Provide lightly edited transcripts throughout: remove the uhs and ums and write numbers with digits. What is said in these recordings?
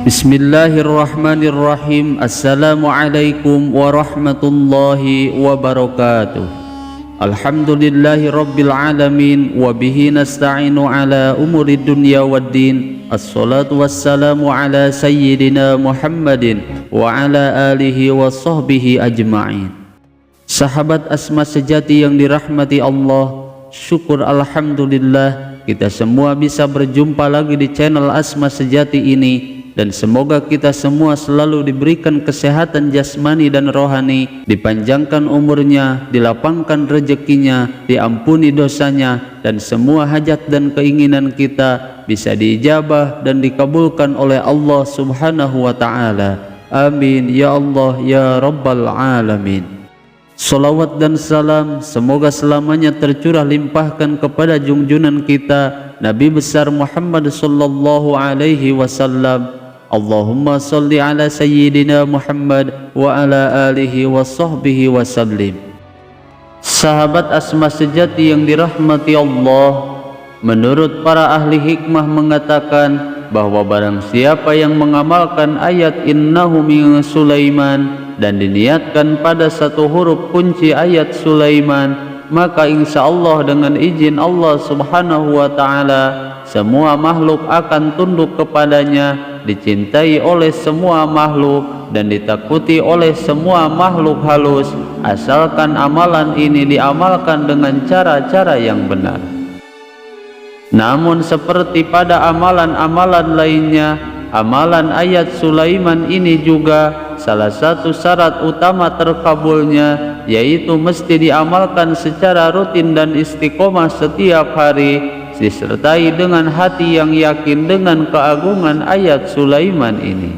Bismillahirrahmanirrahim. Assalamualaikum warahmatullahi wabarakatuh. Alhamdulillahi rabbil alamin. Wabihi nasta'inu ala umuri dunya waddin. Assalatu wassalamu ala sayyidina Muhammadin wa ala alihi wa sahbihi ajma'in. Sahabat Asma sejati yang dirahmati Allah, syukur alhamdulillah kita semua bisa berjumpa lagi di channel Asma Sejati ini. Dan semoga kita semua selalu diberikan kesehatan jasmani dan rohani, dipanjangkan umurnya, dilapangkan rezekinya, diampuni dosanya, dan semua hajat dan keinginan kita bisa diijabah dan dikabulkan oleh Allah Subhanahu wa Ta'ala. Amin ya Allah ya Rabbal Alamin. Salawat dan salam semoga selamanya tercurah limpahkan kepada junjunan kita Nabi besar Muhammad sallallahu alaihi wasallam. Allahumma salli ala sayyidina Muhammad wa ala alihi wa sahbihi wa sallim. Sahabat Asma sejati yang dirahmati Allah, menurut para ahli hikmah mengatakan bahwa barang siapa yang mengamalkan ayat innahu min Sulaiman dan diniatkan pada satu huruf kunci ayat Sulaiman, maka insya Allah dengan izin Allah Subhanahu wa Ta'ala semua makhluk akan tunduk kepadanya, dicintai oleh semua makhluk dan ditakuti oleh semua makhluk halus, asalkan amalan ini diamalkan dengan cara-cara yang benar. Namun seperti pada amalan-amalan lainnya, amalan ayat Sulaiman ini juga salah satu syarat utama terkabulnya yaitu mesti diamalkan secara rutin dan istiqomah setiap hari, disertai dengan hati yang yakin dengan keagungan ayat Sulaiman ini.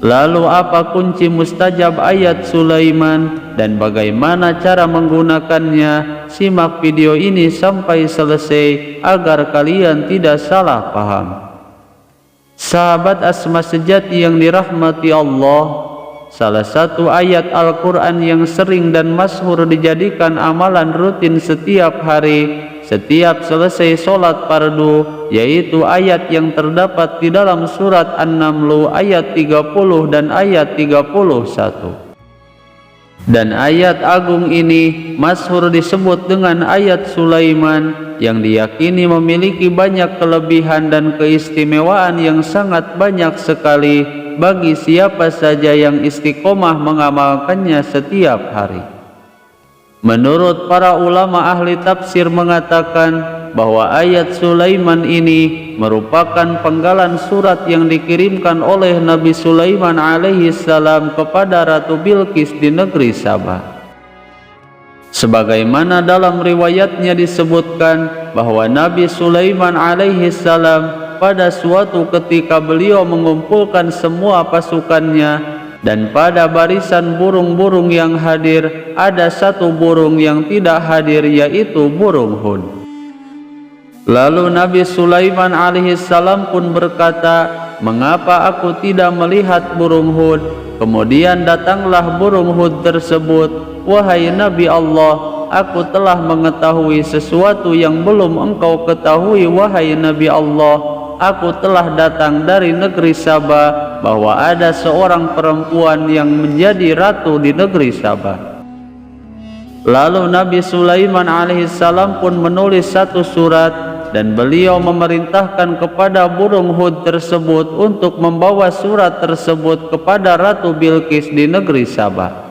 Lalu apa kunci mustajab ayat Sulaiman dan bagaimana cara menggunakannya? Simak video ini sampai selesai agar kalian tidak salah paham. Sahabat Asma sejati yang dirahmati Allah, salah satu ayat Al-Quran yang sering dan masyhur dijadikan amalan rutin setiap hari setiap selesai sholat fardu, yaitu ayat yang terdapat di dalam surat An-Naml ayat 30 dan ayat 31. Dan ayat agung ini masyhur disebut dengan ayat Sulaiman yang diyakini memiliki banyak kelebihan dan keistimewaan yang sangat banyak sekali bagi siapa saja yang istiqomah mengamalkannya setiap hari. Menurut para ulama ahli tafsir mengatakan bahwa ayat Sulaiman ini merupakan penggalan surat yang dikirimkan oleh Nabi Sulaiman alaihi salam kepada Ratu Bilqis di negeri Sabah. Sebagaimana dalam riwayatnya disebutkan bahwa Nabi Sulaiman alaihi salam pada suatu ketika beliau mengumpulkan semua pasukannya, dan pada barisan burung-burung yang hadir ada satu burung yang tidak hadir, yaitu burung Hud. Lalu Nabi Sulaiman alaihissalam pun berkata, "Mengapa aku tidak melihat burung Hud?" Kemudian datanglah burung Hud tersebut. "Wahai Nabi Allah, aku telah mengetahui sesuatu yang belum engkau ketahui, wahai Nabi Allah. Aku telah datang dari negeri Sabah bahwa ada seorang perempuan yang menjadi ratu di negeri Sabah." Lalu Nabi Sulaiman alaihissalam pun menulis satu surat dan beliau memerintahkan kepada burung Hud tersebut untuk membawa surat tersebut kepada Ratu Bilqis di negeri Sabah.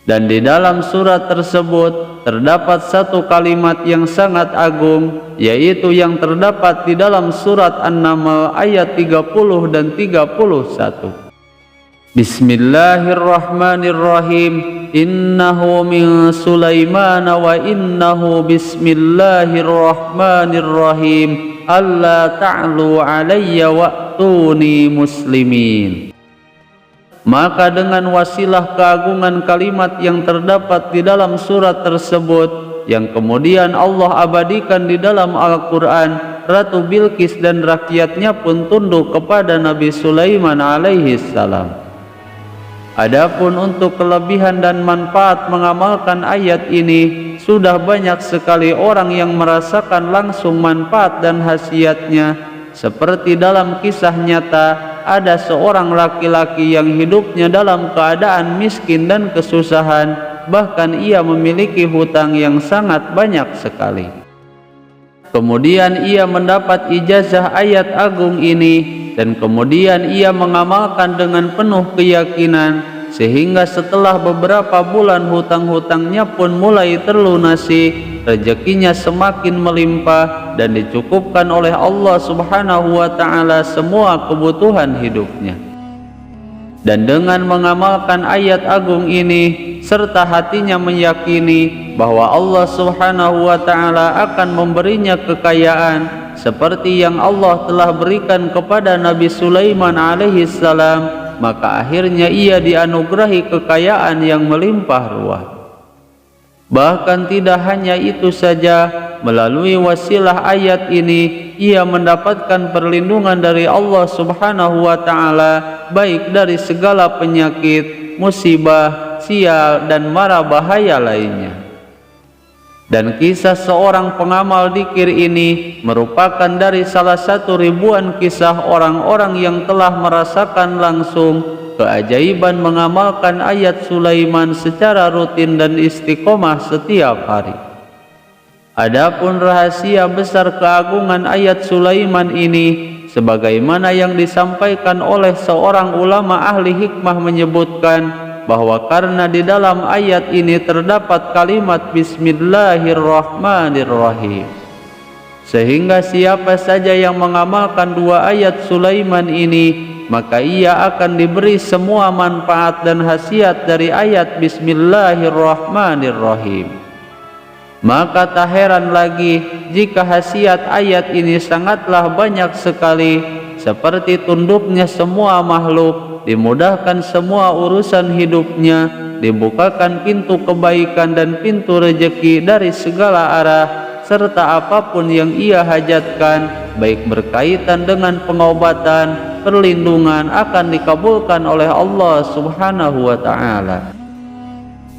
Dan di dalam surat tersebut terdapat satu kalimat yang sangat agung, yaitu yang terdapat di dalam surat An-Naml ayat 30 dan 31. Bismillahirrahmanirrahim. Innahu min Sulaiman wa innahu bismillahirrahmanirrahim. Alla ta'lu alayya wa'tuni muslimin. Maka dengan wasilah keagungan kalimat yang terdapat di dalam surat tersebut, yang kemudian Allah abadikan di dalam Al-Quran, Ratu Bilqis dan rakyatnya pun tunduk kepada Nabi Sulaiman alaihi salam. Adapun untuk kelebihan dan manfaat mengamalkan ayat ini, sudah banyak sekali orang yang merasakan langsung manfaat dan khasiatnya. Seperti dalam kisah nyata, ada seorang laki-laki yang hidupnya dalam keadaan miskin dan kesusahan, bahkan ia memiliki hutang yang sangat banyak sekali. Kemudian ia mendapat ijazah ayat agung ini, dan kemudian ia mengamalkan dengan penuh keyakinan, sehingga setelah beberapa bulan hutang-hutangnya pun mulai terlunasi, rezekinya semakin melimpah dan dicukupkan oleh Allah Subhanahu wa Ta'ala semua kebutuhan hidupnya. Dan dengan mengamalkan ayat agung ini serta hatinya meyakini bahwa Allah Subhanahu wa Ta'ala akan memberinya kekayaan seperti yang Allah telah berikan kepada Nabi Sulaiman alaihi salam, maka akhirnya ia dianugerahi kekayaan yang melimpah ruah. Bahkan tidak hanya itu saja, melalui wasilah ayat ini ia mendapatkan perlindungan dari Allah Subhanahu wa Ta'ala, baik dari segala penyakit, musibah, sial, dan mara bahaya lainnya. Dan kisah seorang pengamal dzikir ini merupakan dari salah satu ribuan kisah orang-orang yang telah merasakan langsung keajaiban mengamalkan ayat Sulaiman secara rutin dan istiqomah setiap hari. Adapun rahasia besar keagungan ayat Sulaiman ini, sebagaimana yang disampaikan oleh seorang ulama ahli hikmah menyebutkan bahwa karena di dalam ayat ini terdapat kalimat Bismillahirrahmanirrahim, sehingga siapa saja yang mengamalkan dua ayat Sulaiman ini, maka ia akan diberi semua manfaat dan khasiat dari ayat Bismillahirrahmanirrahim. Maka tak heran lagi jika khasiat ayat ini sangatlah banyak sekali, seperti tunduknya semua makhluk, dimudahkan semua urusan hidupnya, dibukakan pintu kebaikan dan pintu rezeki dari segala arah, serta apapun yang ia hajatkan, baik berkaitan dengan pengobatan, perlindungan, akan dikabulkan oleh Allah Subhanahu wa Ta'ala.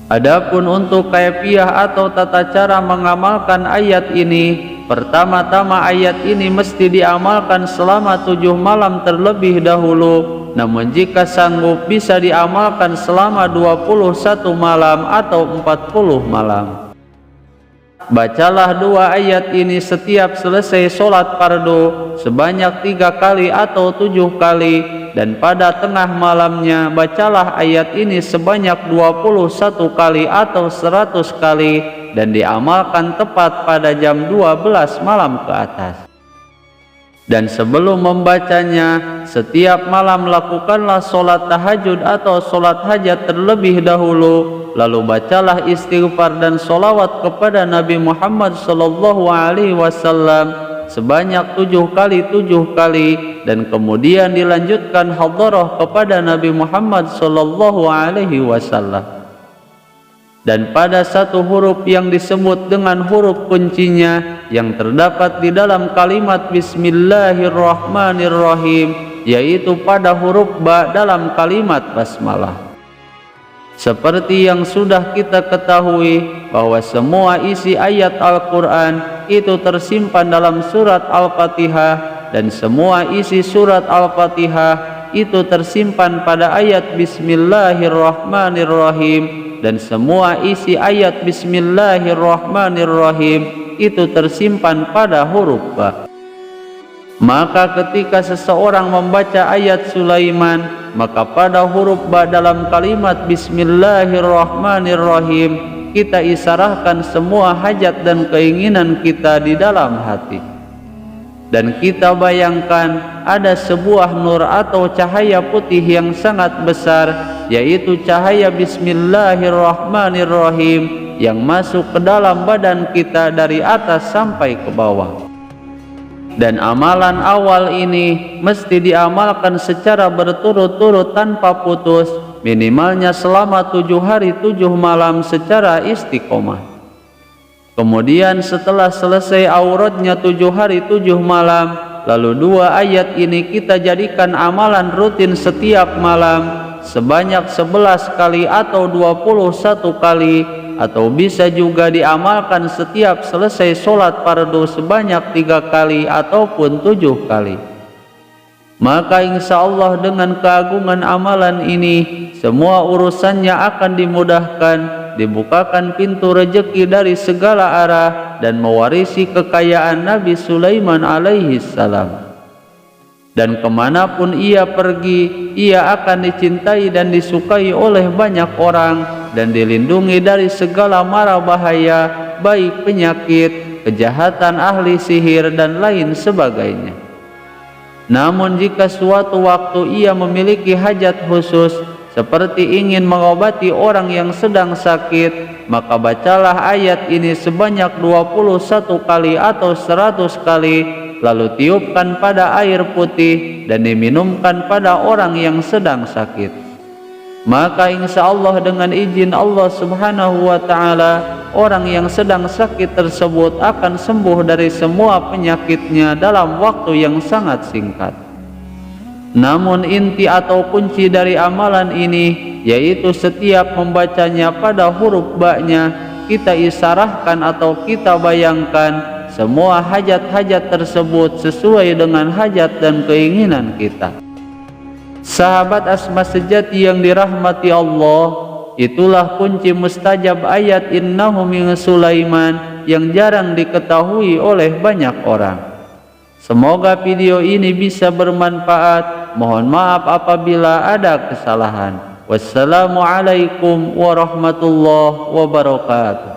Adapun untuk kaifiah atau tata cara mengamalkan ayat ini, pertama-tama ayat ini mesti diamalkan selama 7 malam terlebih dahulu. Namun jika sanggup bisa diamalkan selama 21 malam atau 40 malam. Bacalah dua ayat ini setiap selesai sholat fardu sebanyak 3 kali atau 7 kali, dan pada tengah malamnya bacalah ayat ini sebanyak 21 kali atau 100 kali, dan diamalkan tepat pada jam 12 malam ke atas. Dan sebelum membacanya, setiap malam lakukanlah sholat tahajud atau sholat hajat terlebih dahulu, lalu bacalah istighfar dan sholawat kepada Nabi Muhammad SAW sebanyak 7 kali, dan kemudian dilanjutkan hadharah kepada Nabi Muhammad SAW. Dan pada satu huruf yang disebut dengan huruf kuncinya yang terdapat di dalam kalimat Bismillahirrahmanirrahim, yaitu pada huruf ba dalam kalimat basmalah. Seperti yang sudah kita ketahui bahwa semua isi ayat Al-Quran itu tersimpan dalam surat Al-Fatihah, dan semua isi surat Al-Fatihah itu tersimpan pada ayat Bismillahirrahmanirrahim, dan semua isi ayat Bismillahirrahmanirrahim itu tersimpan pada huruf ba. Maka ketika seseorang membaca ayat Sulaiman, maka pada huruf ba dalam kalimat Bismillahirrahmanirrahim kita isarahkan semua hajat dan keinginan kita di dalam hati. Dan kita bayangkan ada sebuah nur atau cahaya putih yang sangat besar, yaitu cahaya Bismillahirrahmanirrahim yang masuk ke dalam badan kita dari atas sampai ke bawah. Dan amalan awal ini mesti diamalkan secara berturut-turut tanpa putus, minimalnya selama 7 hari 7 malam secara istiqomah. Kemudian setelah selesai auratnya 7 hari 7 malam, lalu 2 ayat ini kita jadikan amalan rutin setiap malam sebanyak 11 kali atau 21 kali, atau bisa juga diamalkan setiap selesai sholat fardu sebanyak 3 kali ataupun 7 kali. Maka insya Allah dengan keagungan amalan ini, semua urusannya akan dimudahkan, dibukakan pintu rezeki dari segala arah, dan mewarisi kekayaan Nabi Sulaiman alaihi salam. Dan kemanapun ia pergi, ia akan dicintai dan disukai oleh banyak orang, dan dilindungi dari segala mara bahaya, baik penyakit, kejahatan ahli sihir, dan lain sebagainya. Namun jika suatu waktu ia memiliki hajat khusus, seperti ingin mengobati orang yang sedang sakit, maka bacalah ayat ini sebanyak 21 kali atau 100 kali, lalu tiupkan pada air putih dan diminumkan pada orang yang sedang sakit. Maka insya Allah dengan izin Allah subhanahu wa ta'ala, orang yang sedang sakit tersebut akan sembuh dari semua penyakitnya dalam waktu yang sangat singkat. Namun inti atau kunci dari amalan ini, yaitu setiap membacanya pada huruf ba-nya, kita isarahkan atau kita bayangkan semua hajat-hajat tersebut sesuai dengan hajat dan keinginan kita. Sahabat asma sejati yang dirahmati Allah, itulah kunci mustajab ayat innahu min Sulaiman yang jarang diketahui oleh banyak orang. Semoga video ini bisa bermanfaat. Mohon maaf apabila ada kesalahan. Wassalamualaikum warahmatullahi wabarakatuh.